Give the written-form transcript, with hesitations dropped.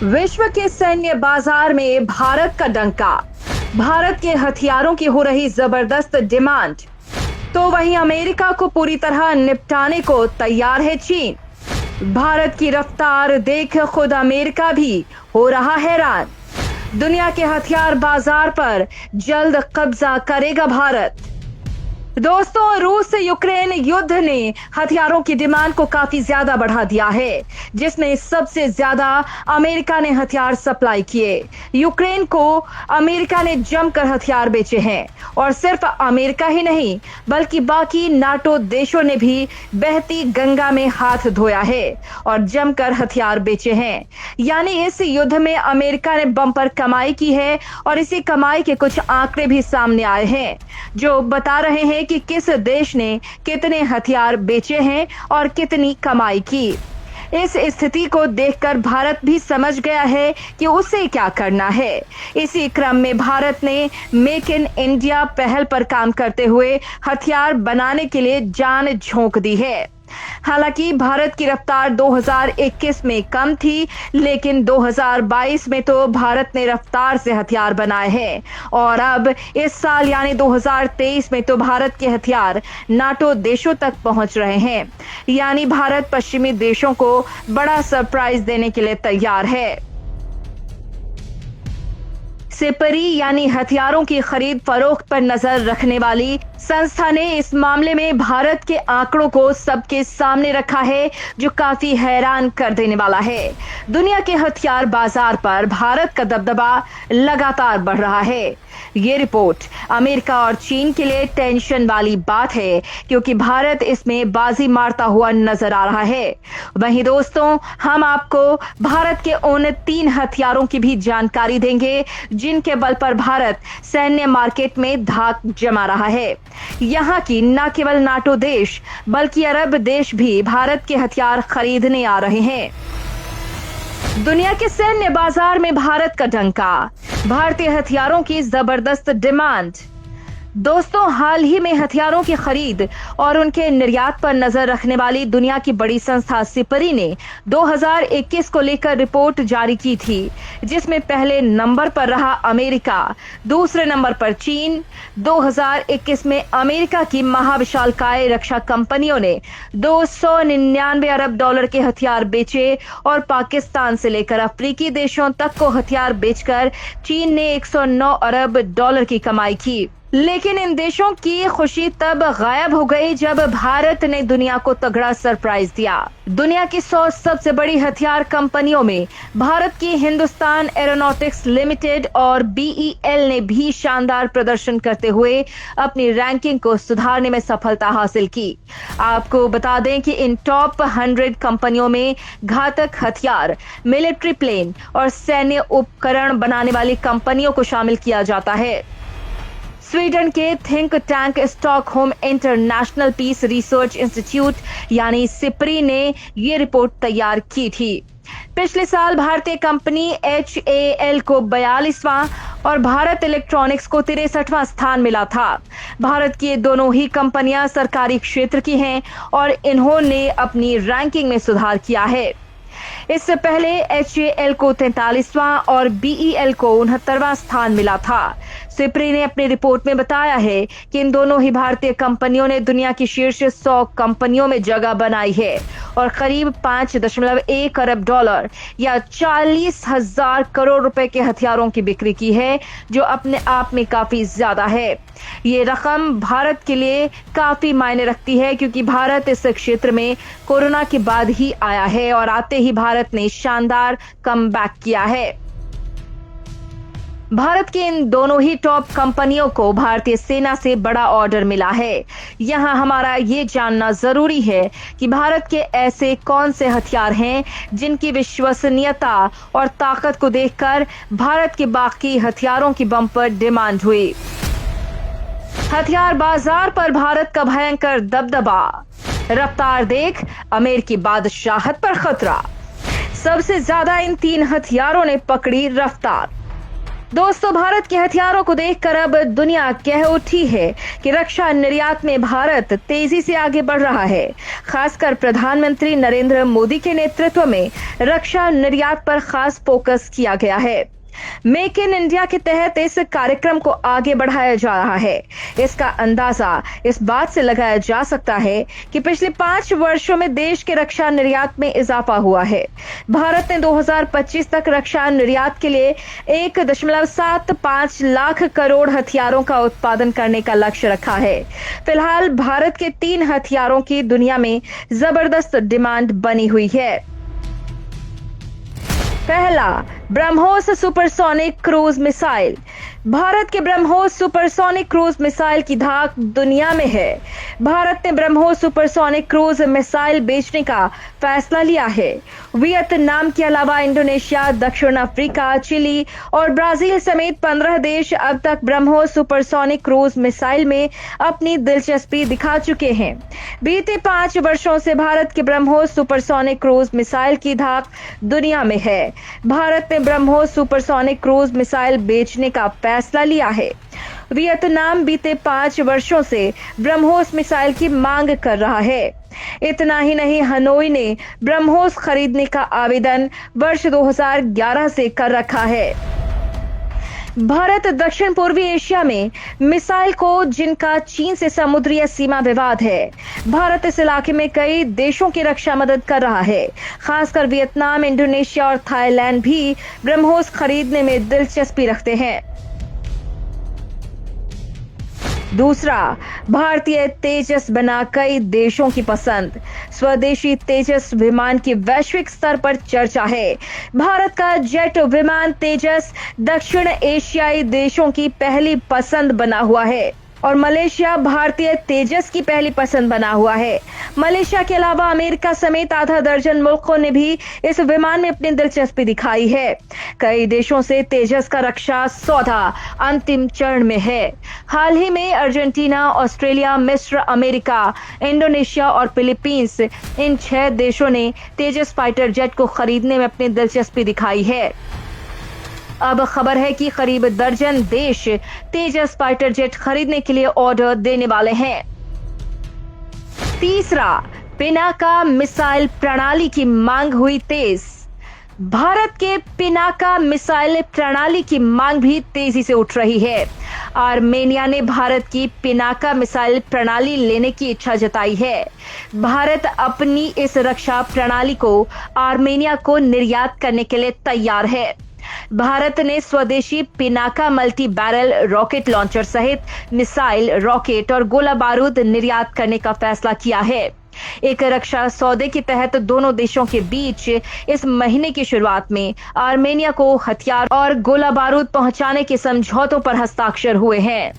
विश्व के सैन्य बाजार में भारत का डंका। भारत के हथियारों की हो रही जबरदस्त डिमांड, तो वहीं अमेरिका को पूरी तरह निपटाने को तैयार है चीन। भारत की रफ्तार देख खुद अमेरिका भी हो रहा हैरान। दुनिया के हथियार बाजार पर जल्द कब्जा करेगा भारत। दोस्तों, रूस से यूक्रेन युद्ध ने हथियारों की डिमांड को काफी ज्यादा बढ़ा दिया है, जिसमें सबसे ज्यादा अमेरिका ने हथियार सप्लाई किए। यूक्रेन को अमेरिका ने जमकर हथियार बेचे हैं और सिर्फ अमेरिका ही नहीं बल्कि बाकी नाटो देशों ने भी बहती गंगा में हाथ धोया है और जमकर हथियार बेचे हैं। यानी इस युद्ध में अमेरिका ने बम्पर कमाई की है और इसी कमाई के कुछ आंकड़े भी सामने आए हैं जो बता रहे हैं कि किस देश ने कितने हथियार बेचे हैं और कितनी कमाई की। इस स्थिति को देखकर भारत भी समझ गया है कि उसे क्या करना है। इसी क्रम में भारत ने मेक इन इंडिया पहल पर काम करते हुए हथियार बनाने के लिए जान झोंक दी है। हालांकि भारत की रफ्तार 2021 में कम थी, लेकिन 2022 में तो भारत ने रफ्तार से हथियार बनाए हैं और अब इस साल यानी 2023 में तो भारत के हथियार नाटो देशों तक पहुंच रहे हैं। यानी भारत पश्चिमी देशों को बड़ा सरप्राइज देने के लिए तैयार है। सिपरी यानी हथियारों की खरीद फरोख्त पर नजर रखने वाली संस्था ने इस मामले में भारत के आंकड़ों को सबके सामने रखा है, जो काफी हैरान कर देने वाला है। दुनिया के हथियार बाजार पर भारत का दबदबा लगातार बढ़ रहा है। ये रिपोर्ट अमेरिका और चीन के लिए टेंशन वाली बात है, क्योंकि भारत इसमें बाजी मारता हुआ नजर आ रहा है। वहीं दोस्तों, हम आपको भारत के उन 3 हथियारों की भी जानकारी देंगे जिनके बल पर भारत सैन्य मार्केट में धाक जमा रहा है। यहाँ की न केवल नाटो देश बल्कि अरब देश भी भारत के हथियार खरीदने आ रहे हैं। दुनिया के सैन्य बाजार में भारत का डंका, भारतीय हथियारों की जबरदस्त डिमांड। दोस्तों, हाल ही में हथियारों की खरीद और उनके निर्यात पर नजर रखने वाली दुनिया की बड़ी संस्था सिपरी ने 2021 को लेकर रिपोर्ट जारी की थी, जिसमें पहले नंबर पर रहा अमेरिका, दूसरे नंबर पर चीन। 2021 में अमेरिका की महाविशालकाय रक्षा कंपनियों ने 299 अरब डॉलर के हथियार बेचे और पाकिस्तान से लेकर अफ्रीकी देशों तक को हथियार बेचकर चीन ने 109 अरब डॉलर की कमाई की। लेकिन इन देशों की खुशी तब गायब हो गई जब भारत ने दुनिया को तगड़ा सरप्राइज दिया। दुनिया की 100 सबसे बड़ी हथियार कंपनियों में भारत की हिंदुस्तान एरोनॉटिक्स लिमिटेड और BEL ने भी शानदार प्रदर्शन करते हुए अपनी रैंकिंग को सुधारने में सफलता हासिल की। आपको बता दें कि इन टॉप 100 कंपनियों में घातक हथियार, मिलिट्री प्लेन और सैन्य उपकरण बनाने वाली कंपनियों को शामिल किया जाता है। स्वीडन के think tank Stockholm international peace research institute यानी सिपरी ने ये रिपोर्ट तैयार की थी। पिछले साल भारतीय कंपनी HAL को 42वां और भारत इलेक्ट्रॉनिक्स को 63वां स्थान मिला था। भारत की ये दोनों ही कंपनियां सरकारी क्षेत्र की हैं और इन्होंने अपनी रैंकिंग में सुधार किया है। इससे पहले HAL को 43वां और BEL को 69वां स्थान मिला था। सिपरी ने अपनी रिपोर्ट में बताया है कि इन दोनों ही भारतीय कंपनियों ने दुनिया की शीर्ष 100 कंपनियों में जगह बनाई है और करीब 5.1 अरब डॉलर या 40,000 करोड़ रुपए के हथियारों की बिक्री की है, जो अपने आप में काफी ज्यादा है। ये रकम भारत के लिए काफी मायने रखती है, क्योंकि भारत इस क्षेत्र में कोरोना के बाद ही आया है और आते ही भारत ने शानदार कमबैक किया है। भारत के इन दोनों ही टॉप कंपनियों को भारतीय सेना से बड़ा ऑर्डर मिला है। यहाँ हमारा ये जानना जरूरी है कि भारत के ऐसे कौन से हथियार हैं जिनकी विश्वसनीयता और ताकत को देखकर भारत के बाकी हथियारों की बम्पर डिमांड हुई। हथियार बाजार पर भारत का भयंकर दबदबा, रफ्तार देख अमेरिकी बादशाहत पर खतरा। सबसे ज्यादा इन 3 हथियारों ने पकड़ी रफ्तार। दोस्तों, भारत के हथियारों को देखकर अब दुनिया कह उठी है कि रक्षा निर्यात में भारत तेजी से आगे बढ़ रहा है। खासकर प्रधानमंत्री नरेंद्र मोदी के नेतृत्व में रक्षा निर्यात पर खास फोकस किया गया है। मेक इन इंडिया के तहत इस कार्यक्रम को आगे बढ़ाया जा रहा है। इसका अंदाजा इस बात से लगाया जा सकता है कि पिछले 5 वर्षों में देश के रक्षा निर्यात में इजाफा हुआ है। भारत ने 2025 तक रक्षा निर्यात के लिए 1.75 लाख करोड़ हथियारों का उत्पादन करने का लक्ष्य रखा है। फिलहाल भारत के 3 हथियारों की दुनिया में जबरदस्त डिमांड बनी हुई है। पहला, BrahMos supersonic cruise missile. Bharat के ब्रह्मोस सुपरसोनिक क्रूज मिसाइल की धाक दुनिया में है। भारत ने ब्रह्मोस सुपरसोनिक क्रूज मिसाइल बेचने का फैसला लिया है। वियतनाम के अलावा इंडोनेशिया, दक्षिण अफ्रीका, चिली और ब्राजील समेत 15 देश अब तक ब्रह्मोस सुपरसोनिक क्रूज मिसाइल में अपनी दिलचस्पी दिखा चुके हैं। बीते 5 वर्षों से भारत के ब्रह्मोस सुपरसोनिक क्रूज मिसाइल की धाक दुनिया में है। भारत ने ब्रह्मोस सुपरसोनिक क्रूज मिसाइल बेचने का फैसला लिया है। वियतनाम बीते 5 वर्षों से ब्रह्मोस मिसाइल की मांग कर रहा है। इतना ही नहीं, हनोई ने ब्रह्मोस खरीदने का आवेदन वर्ष 2011 से कर रखा है। भारत दक्षिण पूर्वी एशिया में मिसाइल को जिनका चीन से समुद्री सीमा विवाद है। भारत इस इलाके में कई देशों की रक्षा मदद कर रहा है। खासकर वियतनाम, इंडोनेशिया और थाईलैंड भी ब्रह्मोस खरीदने में दिलचस्पी रखते हैं। दूसरा, भारतीय तेजस बना कई देशों की पसंद। स्वदेशी तेजस विमान की वैश्विक स्तर पर चर्चा है। भारत का जेट विमान तेजस दक्षिण एशियाई देशों की पहली पसंद बना हुआ है और मलेशिया भारतीय तेजस की पहली पसंद बना हुआ है। मलेशिया के अलावा अमेरिका समेत आधा दर्जन मुल्कों ने भी इस विमान में अपनी दिलचस्पी दिखाई है। कई देशों से तेजस का रक्षा सौदा अंतिम चरण में है। हाल ही में अर्जेंटीना, ऑस्ट्रेलिया, मिस्र, अमेरिका, इंडोनेशिया और फिलीपींस, इन 6 देशों ने तेजस फाइटर जेट को खरीदने में अपनी दिलचस्पी दिखाई है। अब खबर है कि करीब दर्जन देश तेजस फाइटर जेट खरीदने के लिए ऑर्डर देने वाले हैं। तीसरा, पिनाका मिसाइल प्रणाली की मांग हुई तेज। भारत के पिनाका मिसाइल प्रणाली की मांग भी तेजी से उठ रही है। आर्मेनिया ने भारत की पिनाका मिसाइल प्रणाली लेने की इच्छा जताई है। भारत अपनी इस रक्षा प्रणाली को आर्मेनिया को निर्यात करने के लिए तैयार है। भारत ने स्वदेशी Pinaka multi barrel rocket launcher सहित मिसाइल, रॉकेट और गोला बारूद निर्यात करने का फैसला किया है। एक रक्षा सौदे के तहत दोनों देशों के बीच इस महीने की शुरुआत में आर्मेनिया को हथियार और गोला बारूद पहुंचाने के समझौतों पर हस्ताक्षर हुए हैं।